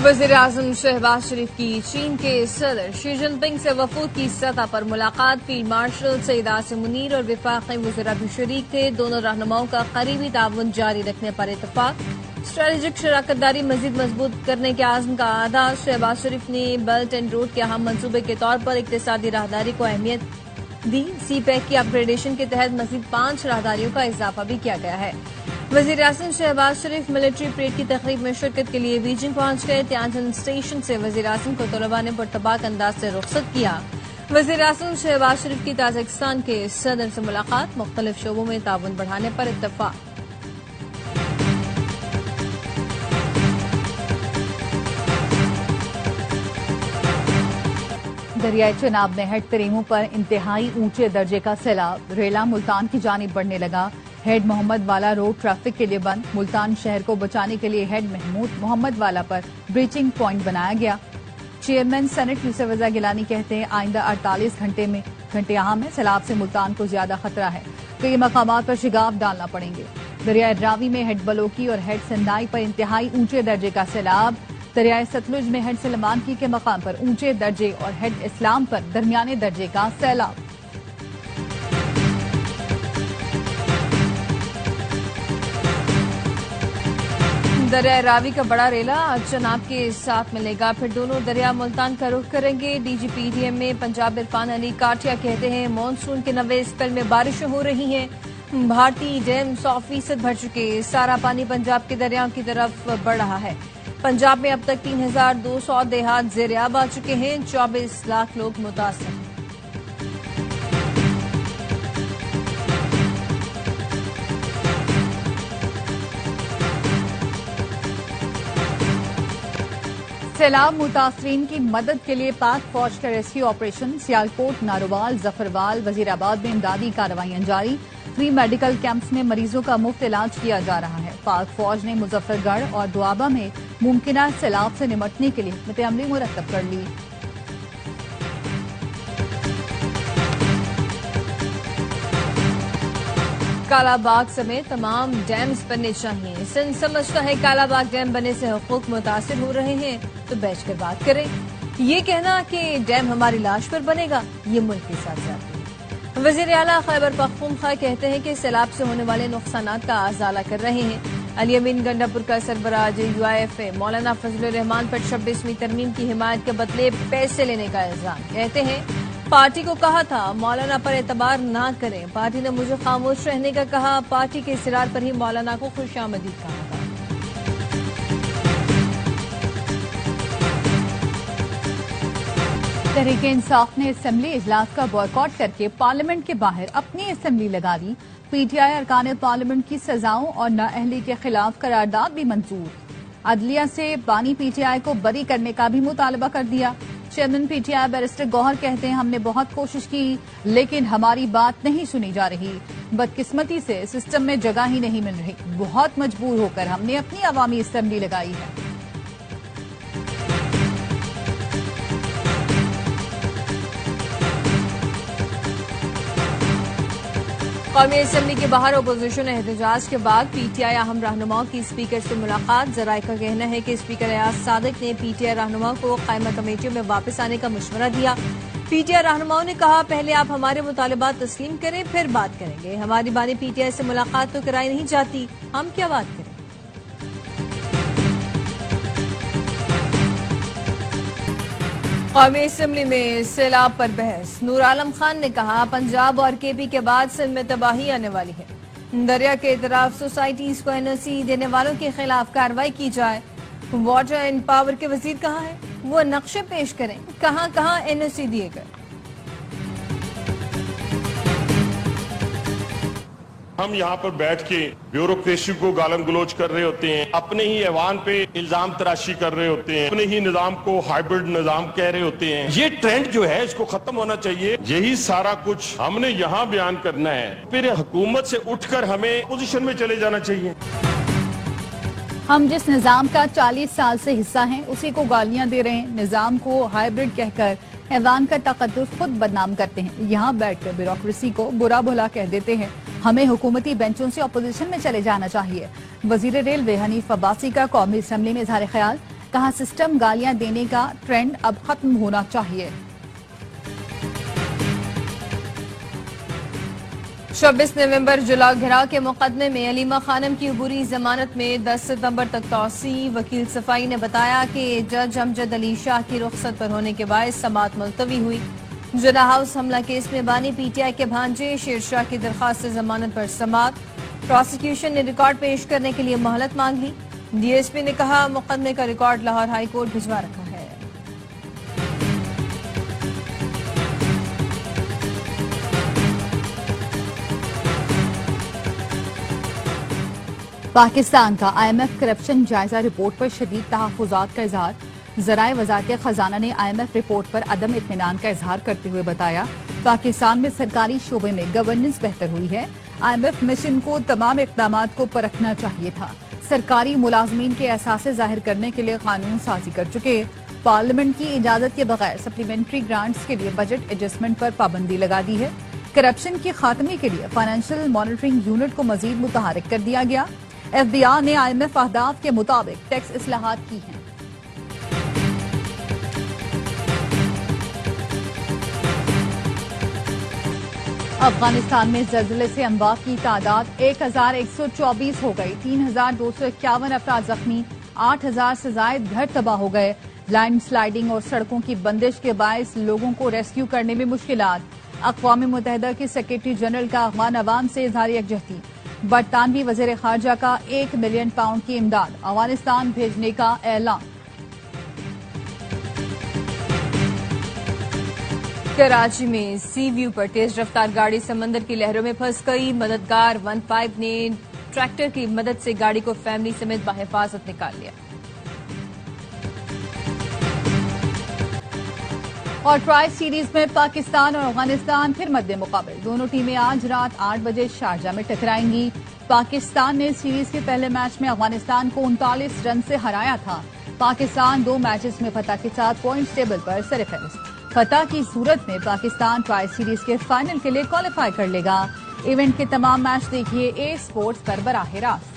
वज़ीर-ए-आज़म शहबाज शरीफ की चीन के सदर शी जिनपिंग से वफूद की सतह पर मुलाकात। फील्ड मार्शल सईद आसिम मुनीर और वफाकी वज़ीरा भी शरीक थे। दोनों रहनुमाओं का करीबी ताउन जारी रखने पर इत्तफाक। स्ट्रेटेजिक शराकतदारी मजीद मजबूत करने के आज़म का आगाज। शहबाज शरीफ ने बेल्ट एंड रोड के अहम मनसूबे के तौर पर इक्तिसादी राहदारी को अहमियत दी। सी पैक की अपग्रेडेशन के तहत मजीद 5 राहदारियों का इजाफा भी किया गया है। वज़ीर-ए-आज़म शहबाज शरीफ मिलिट्री परेड की तकरीब में शिरकत के लिए बीजिंग पहुंच गए। त्यानजिन स्टेशन से वज़ीर-ए-आज़म को तलबा ने पुरतबाक अंदाज से रुखसत किया। वज़ीर-ए-आज़म शहबाज शरीफ की ताजिकिस्तान के सदर से मुलाकात। मुख्तलिफ शोबों में ताउन बढ़ाने पर इत्तफाक। दरियाई चनाब में हेड तरीमों पर इंतहाई ऊंचे दर्जे का सैलाब। रेला मुल्तान की जानिब बढ़ने लगा। हेड मोहम्मद वाला रोड ट्रैफिक के लिए बंद। मुल्तान शहर को बचाने के लिए हेड महमूद मोहम्मद वाला पर ब्रीचिंग पॉइंट बनाया गया। चेयरमैन सेनेट यूसुफ रजा गिलानी कहते हैं आइंदा 48 घंटे अहम है। सैलाब से मुल्तान को ज्यादा खतरा है। कई मकामात पर शिगाफ डालना पड़ेंगे। दरियाई रावी में हेड बलोकी और हेड सिंधाई पर इंतहाई ऊंचे दर्जे का सैलाब। दरियाई सतलुज में हेड सलमानकी के मकाम पर ऊंचे दर्जे और हेड इस्लाम पर दरमियाने दर्जे का सैलाब। दरिया रावी का बड़ा रेला चनाब के साथ मिलेगा। फिर दोनों दरिया मुल्तान का रुख करेंगे। DGPDM में पंजाब इरफान अली काटिया कहते हैं मानसून के नवे स्पेल में बारिशें हो रही हैं। भारतीय डैम 100% भर चुके। सारा पानी पंजाब के दरियाओं की तरफ बढ़ रहा है। पंजाब में अब तक 3200 देहात ज़ेर-ए-आब आ चुके हैं। 24 लाख लोग मुतासर। सैलाब मुतासरीन की मदद के लिए पाक फौज का रेस्क्यू ऑपरेशन। सियालकोट, नारोवाल, जफरवाल, वजीराबाद में इमदादी कार्रवाइयां जारी। फ्री मेडिकल कैंप्स में मरीजों का मुफ्त इलाज किया जा रहा है। पाक फौज ने मुजफ्फरगढ़ और दुआबा में मुमकिन सैलाब से निपटने के लिए मतअमली मुरतब कर ली। कालाबाग समेत तमाम डैम्स बनने चाहिए। सिंध समझता है कालाबाग डैम बनने से हुकूक मुतासिर हो रहे हैं, तो बैठकर बात करें। ये कहना कि डैम हमारी लाश पर बनेगा, ये मुल्क के साथ जाती है। वज़ीर आला खैबर पख्तूनख्वा कहते हैं कि सैलाब से होने वाले नुकसानात का अजाला कर रहे हैं। अली अमीन गंडापुर का सरबराह UIF मौलाना फजलुर रहमान पर 26वीं तरमीम की हिमायत के बदले पैसे लेने का इल्जाम। कहते हैं पार्टी को कहा था मौलाना पर एतबार ना करें। पार्टी ने मुझे खामोश रहने का कहा। पार्टी के इसरार पर ही मौलाना को खुशामदीद कहा था। तहरीक इंसाफ ने असेंबली इजलास का बॉयकॉट करके पार्लियामेंट के बाहर अपनी असेंबली लगा दी। PTI अरकान पार्लियामेंट की सजाओं और नाअहली के खिलाफ करारदाद भी मंजूर। अदलिया से बानी PTI को बरी करने का भी मुतालबा कर दिया। चेयरमैन PTI बैरिस्टर गौहर कहते हैं हमने बहुत कोशिश की लेकिन हमारी बात नहीं सुनी जा रही। बदकिस्मती से सिस्टम में जगह ही नहीं मिल रही। बहुत मजबूर होकर हमने अपनी अवामी असेंबली लगाई है। कौमी असेंबली के बाहर अपोजिशन एहतजाज के बाद PTI अहम रहनुमाओं की स्पीकर से मुलाकात। जराये का कहना है कि स्पीकर अयाज सादिक ने PTI रहनुमाओं को कायमा कमेटियों में वापस आने का मशवरा दिया। PTI रहनुमाओं ने कहा पहले आप हमारे मुतालिबात तस्लीम करें फिर बात करेंगे। हमारी बानी PTI से मुलाकात तो कराई नहीं जाती, हम क्या बात करें। कौमी असेंबली में सैलाब पर बहस। नूर आलम खान ने कहा पंजाब और KP के बाद सिंध में तबाही आने वाली है। दरिया के इतराफ सोसाइटीज को NOC देने वालों के खिलाफ कार्रवाई की जाए। वाटर एंड पावर के वजीर कहाँ हैं? वो नक्शे पेश करें कहाँ कहाँ NOC दिए गए। हम यहाँ पर बैठ के ब्यूरोक्रेसी को गालन गलोच कर रहे होते हैं, अपने ही ऐवान पे इल्जाम तराशी कर रहे होते हैं, अपने ही निजाम को हाइब्रिड निजाम कह रहे होते हैं। ये ट्रेंड जो है इसको खत्म होना चाहिए। यही सारा कुछ हमने यहाँ बयान करना है। फिर हुकूमत से उठकर हमें पोजीशन में चले जाना चाहिए। हम जिस निजाम का 40 साल से हिस्सा हैं उसी को गालियां दे रहे हैं। निजाम को हाइब्रिड कहकर ऐवान का तकद्दुस खुद बदनाम करते हैं। यहाँ बैठकर ब्यूरोक्रेसी को बुरा भला कह देते हैं। हमें हुकूमती बेंचों से अपोजिशन में चले जाना चाहिए। वजीर रेलवे हनीफ अब्बासी का कौमी असेंबली में इजहार ख्याल। कहा सिस्टम गालियां देने का ट्रेंड अब खत्म होना चाहिए। 26 नवंबर जुला घिराव के मुकदमे में अलीमा खानम की अबूरी जमानत में 10 सितंबर तक तौसी। वकील सफाई ने बताया कि जज अमजद अली शाह की रुखसत पर होने के बाद समाअत मुलतवी हुई। जिला हाउस हमला केस में बानी पीटीआई के भांजे शेरशाह की दरखास्त से जमानत पर समाअत। प्रोसिक्यूशन ने रिकॉर्ड पेश करने के लिए मोहलत मांग ली। डीएसपी ने कहा मुकदमे का रिकॉर्ड लाहौर हाई कोर्ट भिजवा रखा है। पाकिस्तान का IMF करप्शन जायजा रिपोर्ट पर शदीद तहफ्फुज़ात का इजहार। ज़राए वज़ारत खजाना ने IMF रिपोर्ट पर अदम इत्मीनान का इजहार करते हुए बताया पाकिस्तान में सरकारी शोबे में गवर्नेंस बेहतर हुई है। IMF मिशन को तमाम इक़दामात को परखना चाहिए था। सरकारी मुलाजमीन के एहसास जाहिर करने के लिए कानून साजी कर चुके। पार्लियामेंट की इजाजत के बगैर सप्लीमेंट्री ग्रांट्स के लिए बजट एडजस्टमेंट पर पाबंदी लगा दी है। करप्शन के खात्मे के लिए फाइनेंशियल मॉनिटरिंग यूनिट को मजीद मुतहरिक कर दिया गया। FBI ने IMF अहदाफ के मुताबिक टैक्स इस्लाहात की हैं। अफगानिस्तान में जल्जले से अमवात की तादाद 1124 हो गई। 3251 अफराद जख्मी, 8000 से जायद घर तबाह हो गए। लैंड स्लाइडिंग और सड़कों की बंदिश के बायस लोगों को रेस्क्यू करने में मुश्किलात। अक़वाम मुत्तहिदा के सेक्रेटरी जनरल का अफगान अवाम से इज़हार यकजहती। बरतानवी वज़ीर ख़ारजा का 1 मिलियन पाउंड की इमदाद अफगानिस्तान भेजने का ऐलान। कराची में सी व्यू पर तेज रफ्तार गाड़ी समंदर की लहरों में फंस गई। मददगार 15 ने ट्रैक्टर की मदद से गाड़ी को फैमिली समेत बाहिफाजत निकाल लिया। और ट्राई सीरीज में पाकिस्तान और अफगानिस्तान फिर मद्दे मुकाबले। दोनों टीमें आज रात 8 बजे शारजाह में टकराएंगी। पाकिस्तान ने सीरीज के पहले मैच में अफगानिस्तान को 39 रन से हराया था। पाकिस्तान 2 मैचेस में फतह के साथ पॉइंट्स टेबल पर सरफहरिस्त। फतह की सूरत में पाकिस्तान ट्राई सीरीज के फाइनल के लिए क्वालिफाई कर लेगा। इवेंट के तमाम मैच देखिए A स्पोर्ट्स पर बराह रास्त।